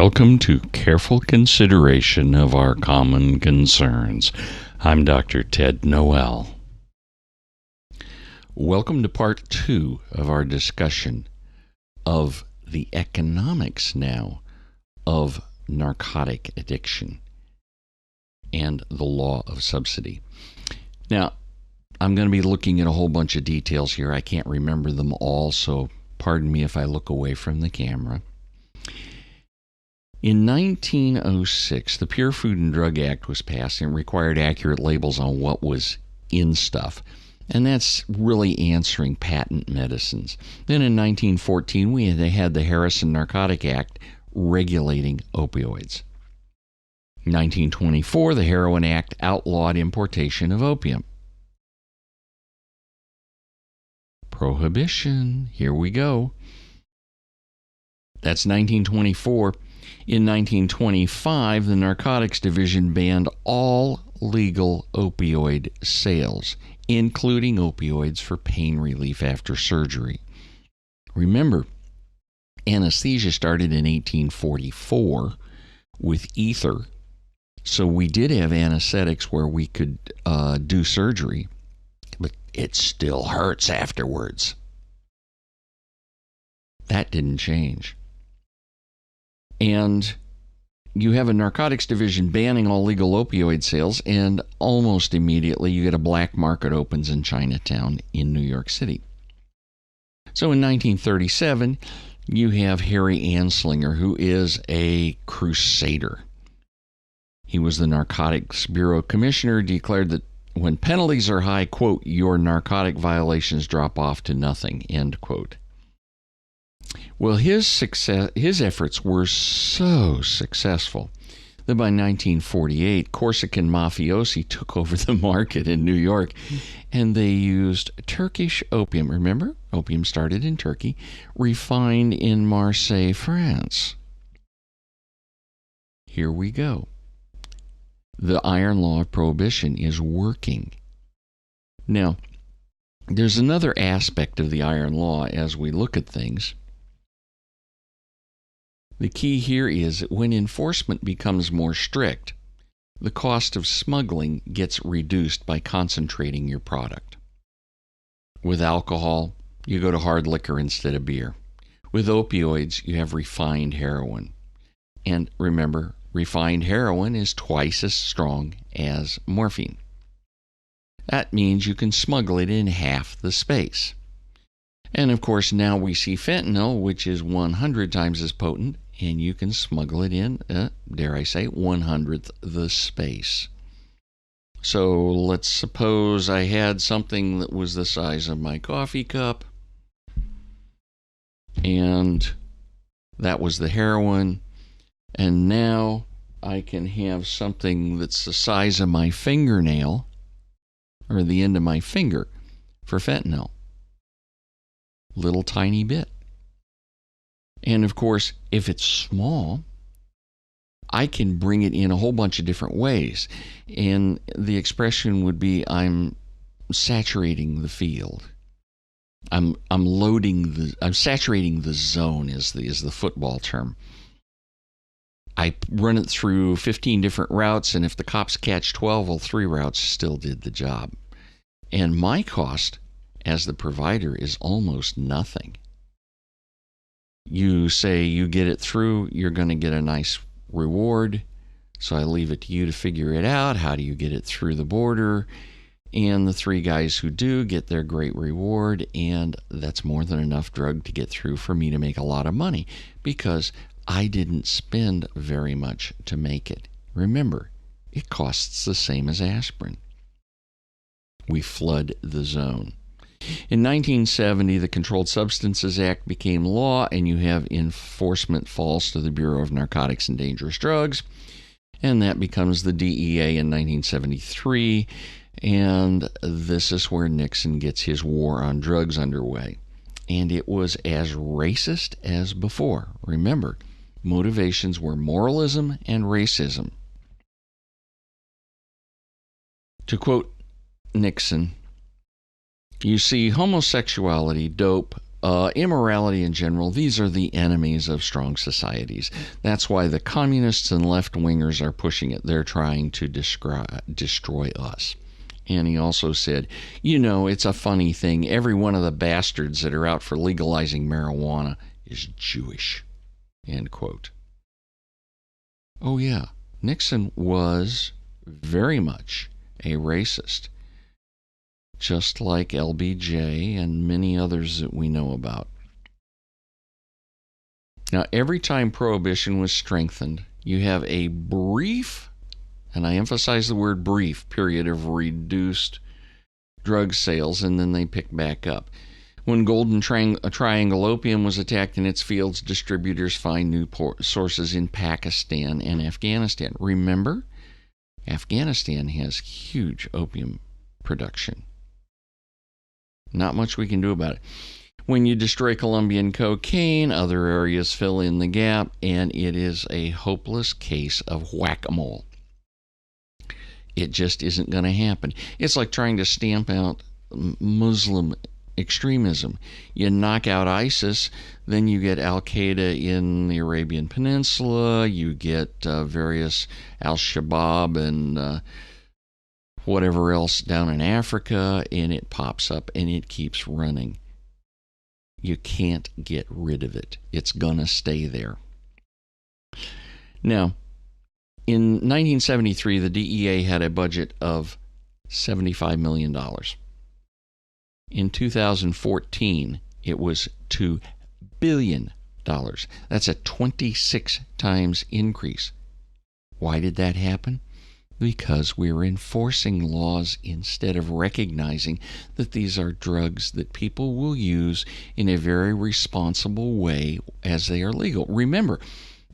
Welcome to careful consideration of our common concerns. I'm Dr. Ted Noel. Welcome to part 2 of our discussion of the economics now of narcotic addiction and the law of subsidy. Now, I'm going to be looking at a whole bunch of details here. I can't remember them all, so pardon me if I look away from the camera. In 1906, the Pure Food and Drug Act was passed and required accurate labels on what was in stuff. And that's really answering patent medicines. Then in 1914, they had the Harrison Narcotics Act regulating opioids. In 1924, the Heroin Act outlawed importation of opium. Prohibition, here we go. That's 1924. In 1925, the Narcotics Division banned all legal opioid sales, including opioids for pain relief after surgery. Remember, anesthesia started in 1844 with ether, so we did have anesthetics where we could do surgery, but it still hurts afterwards. That didn't change. And you have a narcotics division banning all legal opioid sales, and almost immediately you get a black market opens in Chinatown in New York City. So in 1937, you have Harry Anslinger, who is a crusader. He was the Narcotics Bureau Commissioner, declared that when penalties are high, quote, your narcotic violations drop off to nothing, end quote. Well, his efforts were so successful that by 1948, Corsican Mafiosi took over the market in New York, and they used Turkish opium. Remember, opium started in Turkey, refined in Marseille, France. Here we go. The Iron Law of Prohibition is working. Now, there's another aspect of the Iron Law as we look at things. The key here is that when enforcement becomes more strict, the cost of smuggling gets reduced by concentrating your product. With alcohol, you go to hard liquor instead of beer. With opioids, you have refined heroin. And remember, refined heroin is twice as strong as morphine. That means you can smuggle it in half the space. And of course, now we see fentanyl, which is 100 times as potent, and you can smuggle it in, dare I say, 1/100th the space. So let's suppose I had something that was the size of my coffee cup, and that was the heroin, and now I can have something that's the size of my fingernail, or the end of my finger, for fentanyl. Little tiny bit. And of course, if it's small, I can bring it in a whole bunch of different ways. And the expression would be, I'm saturating the field. I'm saturating the zone is the football term. I run it through 15 different routes, and if the cops catch 12, well, 3 routes still did the job. And my cost as the provider is almost nothing. You say you get it through, you're going to get a nice reward. So I leave it to you to figure it out. How do you get it through the border? And the 3 guys who do get their great reward, and that's more than enough drug to get through for me to make a lot of money because I didn't spend very much to make it. Remember, it costs the same as aspirin. We flood the zone. In 1970, the Controlled Substances Act became law, and you have enforcement falls to the Bureau of Narcotics and Dangerous Drugs, and that becomes the DEA in 1973, and this is where Nixon gets his war on drugs underway. And it was as racist as before. Remember, motivations were moralism and racism. To quote Nixon, you see homosexuality, dope, immorality in general, these are the enemies of strong societies. That's why the communists and left-wingers are pushing it. They're trying to destroy us. And he also said, it's a funny thing. Every one of the bastards that are out for legalizing marijuana is Jewish. End quote. Oh, yeah. Nixon was very much a racist, just like LBJ and many others that we know about. Now, every time Prohibition was strengthened, you have a brief, and I emphasize the word brief, period of reduced drug sales, and then they pick back up. When Golden Triangle opium was attacked in its fields, distributors find new sources in Pakistan and Afghanistan. Remember, Afghanistan has huge opium production. Not much we can do about it. When you destroy Colombian cocaine, other areas fill in the gap, and it is a hopeless case of whack-a-mole. It just isn't going to happen. It's like trying to stamp out Muslim extremism. You knock out ISIS, then you get Al-Qaeda in the Arabian Peninsula, you get various Al-Shabaab and whatever else down in Africa, and it pops up and it keeps running. You can't get rid of it. It's going to stay there. Now, in 1973, the DEA had a budget of $75 million. In 2014, it was $2 billion. That's a 26 times increase. Why did that happen? Because we're enforcing laws instead of recognizing that these are drugs that people will use in a very responsible way as they are legal. Remember,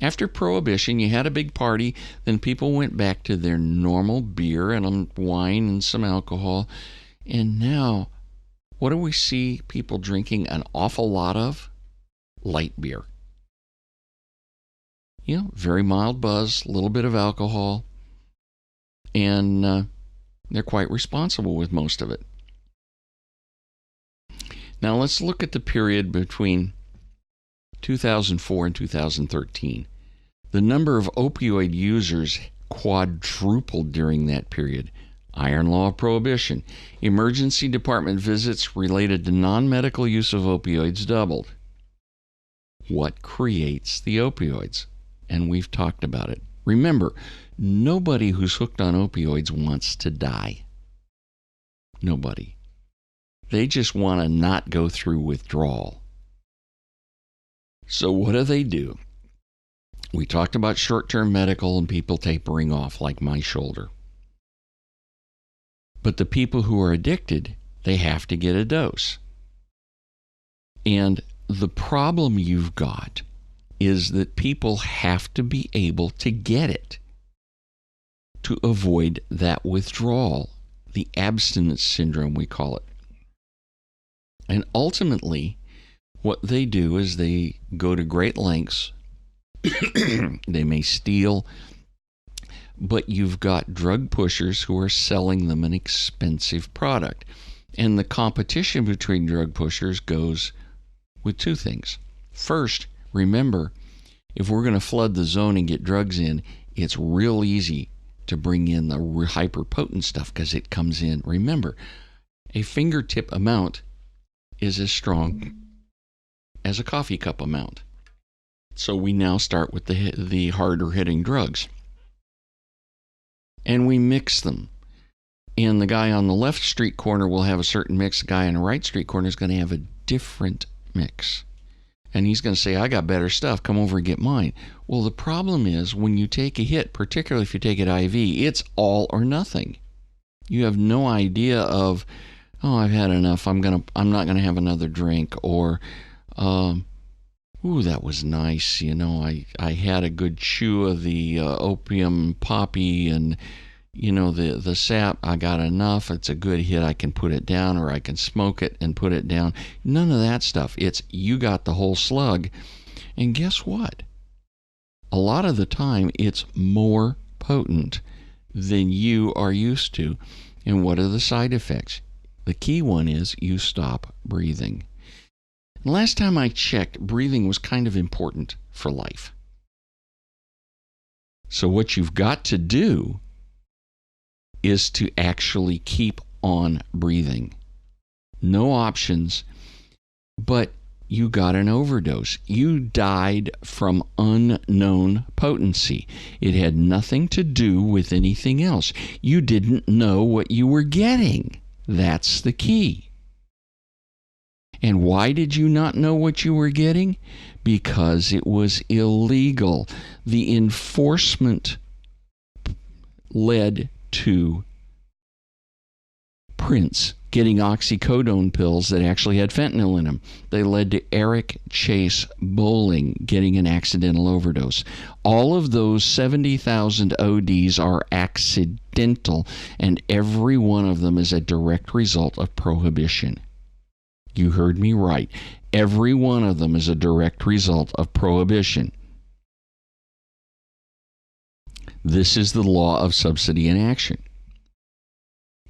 after Prohibition, you had a big party, then people went back to their normal beer and wine and some alcohol, and now what do we see people drinking an awful lot of? Light beer. Very mild buzz, a little bit of alcohol, and they're quite responsible with most of it. Now let's look at the period between 2004 and 2013. The number of opioid users quadrupled during that period. Iron Law of Prohibition. Emergency department visits related to non-medical use of opioids doubled. What creates the opioids? And we've talked about it. Remember, nobody who's hooked on opioids wants to die. Nobody. They just want to not go through withdrawal. So what do? We talked about short-term medical and people tapering off, like my shoulder. But the people who are addicted, they have to get a dose. And the problem you've got is that people have to be able to get it to avoid that withdrawal, the abstinence syndrome, we call it. And ultimately, what they do is they go to great lengths. They may steal, but you've got drug pushers who are selling them an expensive product. And the competition between drug pushers goes with two things. First, remember, if we're going to flood the zone and get drugs in, it's real easy to bring in the hyper-potent stuff because it comes in. Remember, a fingertip amount is as strong as a coffee cup amount. So we now start with the harder-hitting drugs. And we mix them. And the guy on the left street corner will have a certain mix. The guy on the right street corner is going to have a different mix. And he's going to say, I got better stuff. Come over and get mine. Well, the problem is when you take a hit, particularly if you take it IV, it's all or nothing. You have no idea of, oh, I've had enough. I'm not going to have another drink. Or, ooh, that was nice. I had a good chew of the opium poppy and, the sap. I got enough. It's a good hit. I can put it down, or I can smoke it and put it down. None of that stuff. It's you got the whole slug. And guess what? A lot of the time, it's more potent than you are used to. And what are the side effects? The key one is you stop breathing. Last time I checked, breathing was kind of important for life. So what you've got to do is to actually keep on breathing. No options, but you got an overdose. You died from unknown potency. It had nothing to do with anything else. You didn't know what you were getting. That's the key. And why did you not know what you were getting? Because it was illegal. The enforcement led to Prince getting oxycodone pills that actually had fentanyl in them. They led to Eric Chase Bolling getting an accidental overdose. All of those 70,000 ODs are accidental, and every one of them is a direct result of prohibition. You heard me right. Every one of them is a direct result of prohibition. This is the law of subsidy in action.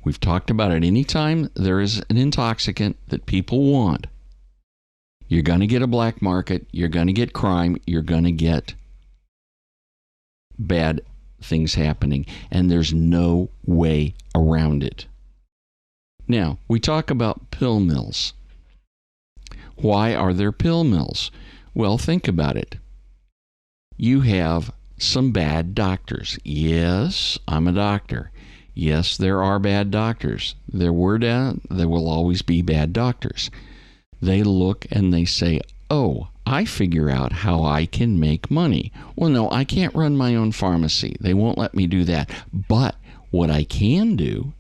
We've talked about it. Anytime there is an intoxicant that people want, you're going to get a black market, you're going to get crime, you're going to get bad things happening, and there's no way around it. Now, we talk about pill mills. Why are there pill mills? Well, think about it. You have some bad doctors. Yes, I'm a doctor. Yes, there are bad doctors. There will always be bad doctors. They look and they say, oh, I figure out how I can make money. Well, no, I can't run my own pharmacy. They won't let me do that. But what I can do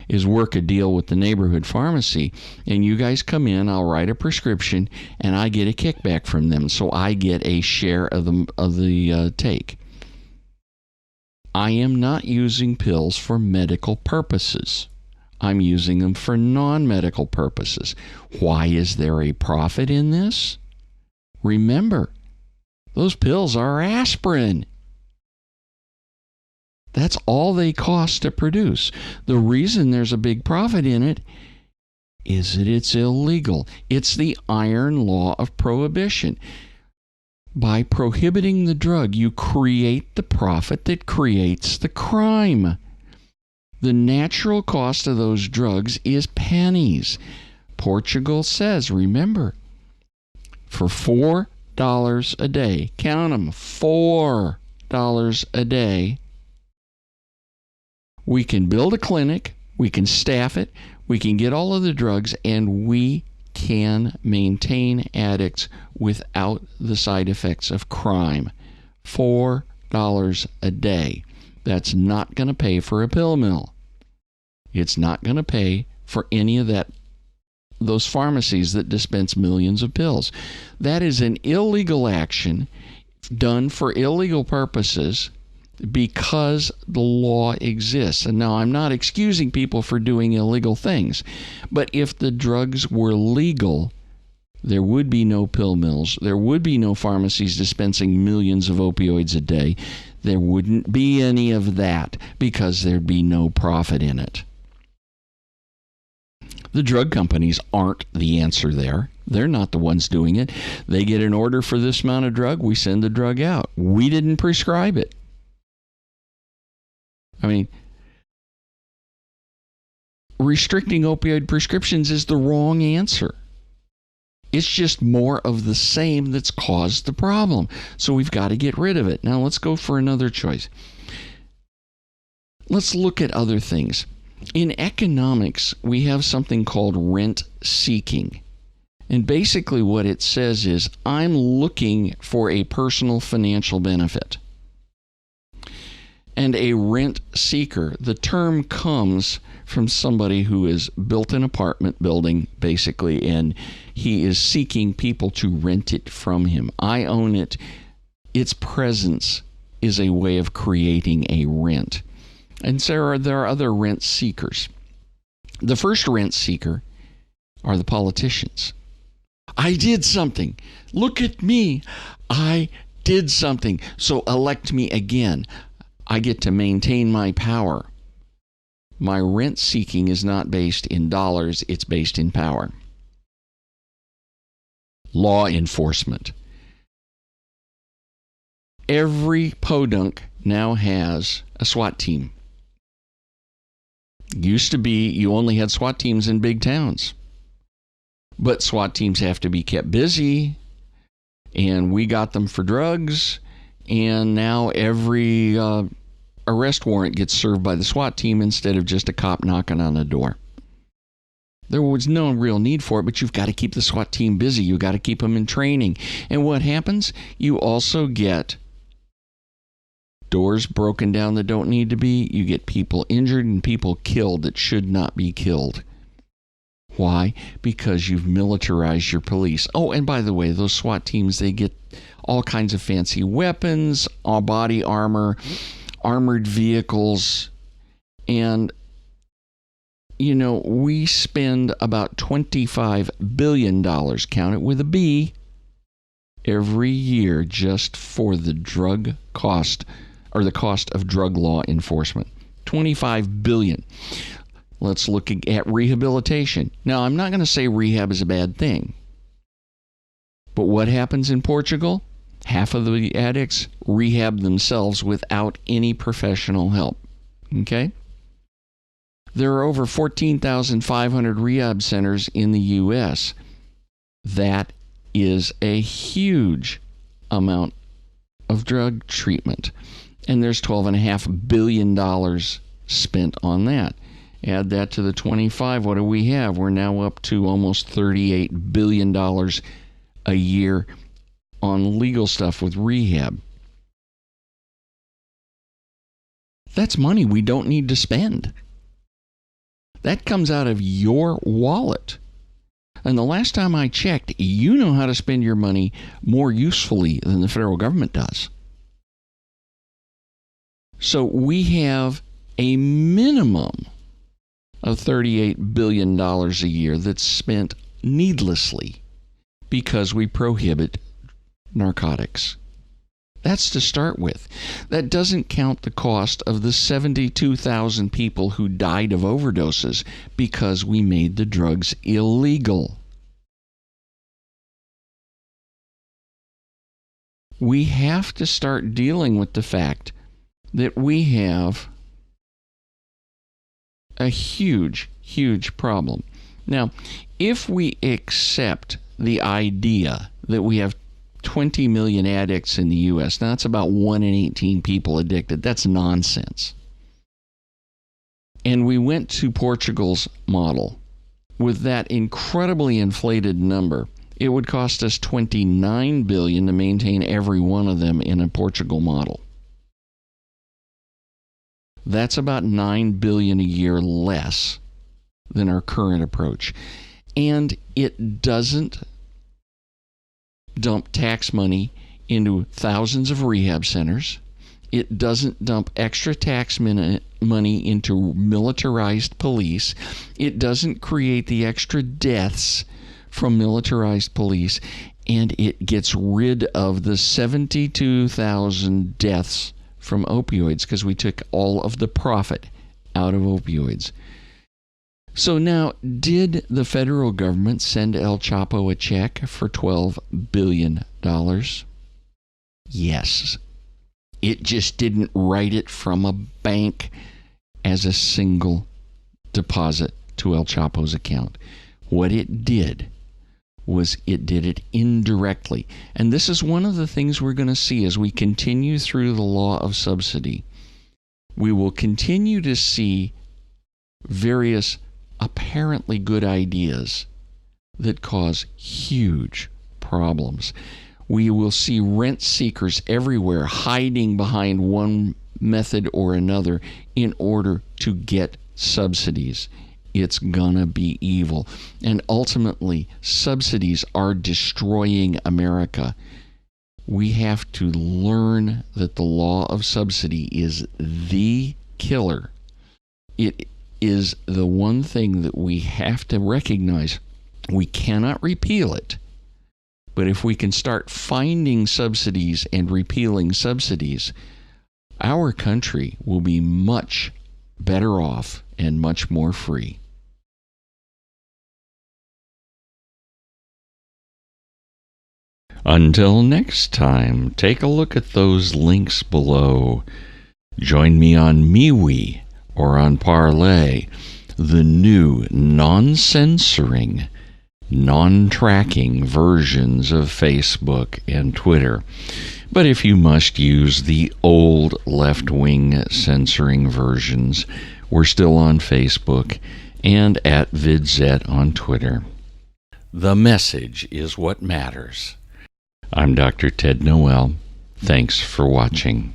is work a deal with the neighborhood pharmacy, and you guys come in, I'll write a prescription, and I get a kickback from them, so I get a share of the take. I am not using pills for medical purposes. I'm using them for non-medical purposes. Why is there a profit in this? Remember, those pills are aspirin. That's all they cost to produce. The reason there's a big profit in it is that it's illegal. It's the Iron Law of Prohibition. By prohibiting the drug, you create the profit that creates the crime. The natural cost of those drugs is pennies. Portugal says, remember, for $4 a day, count them, $4 a day, we can build a clinic, we can staff it, we can get all of the drugs, and we can maintain addicts without the side effects of crime. $4 a day. That's not going to pay for a pill mill. It's not going to pay for any of those pharmacies that dispense millions of pills. That is an illegal action done for illegal purposes because the law exists. And now I'm not excusing people for doing illegal things, but if the drugs were legal, there would be no pill mills. There would be no pharmacies dispensing millions of opioids a day. There wouldn't be any of that because there'd be no profit in it. The drug companies aren't the answer there. They're not the ones doing it. They get an order for this amount of drug, we send the drug out. We didn't prescribe it. I mean, restricting opioid prescriptions is the wrong answer. It's just more of the same that's caused the problem. So we've got to get rid of it. Now let's go for another choice. Let's look at other things. In economics, we have something called rent seeking. And basically what it says is, I'm looking for a personal financial benefit. And a rent seeker, the term comes from somebody who has built an apartment building, basically, and he is seeking people to rent it from him. I own it. Its presence is a way of creating a rent. And so there are other rent seekers. The first rent seeker are the politicians. I did something. Look at me. I did something. So elect me again. I get to maintain my power. My rent seeking is not based in dollars, it's based in power. law enforcement. Every podunk now has a SWAT team. Used to be you only had SWAT teams in big towns. But SWAT teams have to be kept busy, and we got them for drugs, and now every arrest warrant gets served by the SWAT team instead of just a cop knocking on the door. There was no real need for it, but you've got to keep the SWAT team busy. You've got to keep them in training. And what happens? You also get doors broken down that don't need to be. You get people injured and people killed that should not be killed. Why? Because you've militarized your police. Oh, and by the way, those SWAT teams, they get all kinds of fancy weapons, all body armor, armored vehicles, and you know, we spend about $25 billion, count it with a B, every year just for the drug cost, or the cost of drug law enforcement. $25 billion. Let's look at rehabilitation. Now, I'm not going to say rehab is a bad thing. But what happens in Portugal? Half of the addicts rehab themselves without any professional help. Okay? There are over 14,500 rehab centers in the U.S. That is a huge amount of drug treatment. And there's $12.5 billion spent on that. Add that to the 25, what do we have? We're now up to almost $38 billion a year on legal stuff with rehab. That's money we don't need to spend. That comes out of your wallet. And the last time I checked, you know how to spend your money more usefully than the federal government does. So we have a minimum of $38 billion a year that's spent needlessly because we prohibit narcotics. That's to start with. That doesn't count the cost of the 72,000 people who died of overdoses because we made the drugs illegal. We have to start dealing with the fact that we have a huge, huge problem. Now, if we accept the idea that we have 20 million addicts in the U.S., now that's about 1 in 18 people addicted. That's nonsense. And we went to Portugal's model with that incredibly inflated number. It would cost us $29 billion to maintain every one of them in a Portugal model. That's about $9 billion a year less than our current approach. And it doesn't dump tax money into thousands of rehab centers. It doesn't dump extra tax money into militarized police. It doesn't create the extra deaths from militarized police. And it gets rid of the 72,000 deaths from opioids because we took all of the profit out of opioids. So now, did the federal government send El Chapo a check for $12 billion? Yes. It just didn't write it from a bank as a single deposit to El Chapo's account. What it did was it did it indirectly. And this is one of the things we're going to see as we continue through the law of subsidy. We will continue to see various apparently good ideas that cause huge problems. We will see rent seekers everywhere hiding behind one method or another in order to get subsidies. It's gonna be evil. And ultimately, subsidies are destroying America. We have to learn that the law of subsidy is the killer. It is the one thing that we have to recognize. We cannot repeal it. But if we can start finding subsidies and repealing subsidies, our country will be much better off and much more free. Until next time, take a look at those links below. Join me on MeWe or on Parlay, the new non-censoring, non-tracking versions of Facebook and Twitter. But if you must use the old left-wing censoring versions, we're still on Facebook and at VidZet on Twitter. The message is what matters. I'm Dr. Ted Noel. Thanks for watching.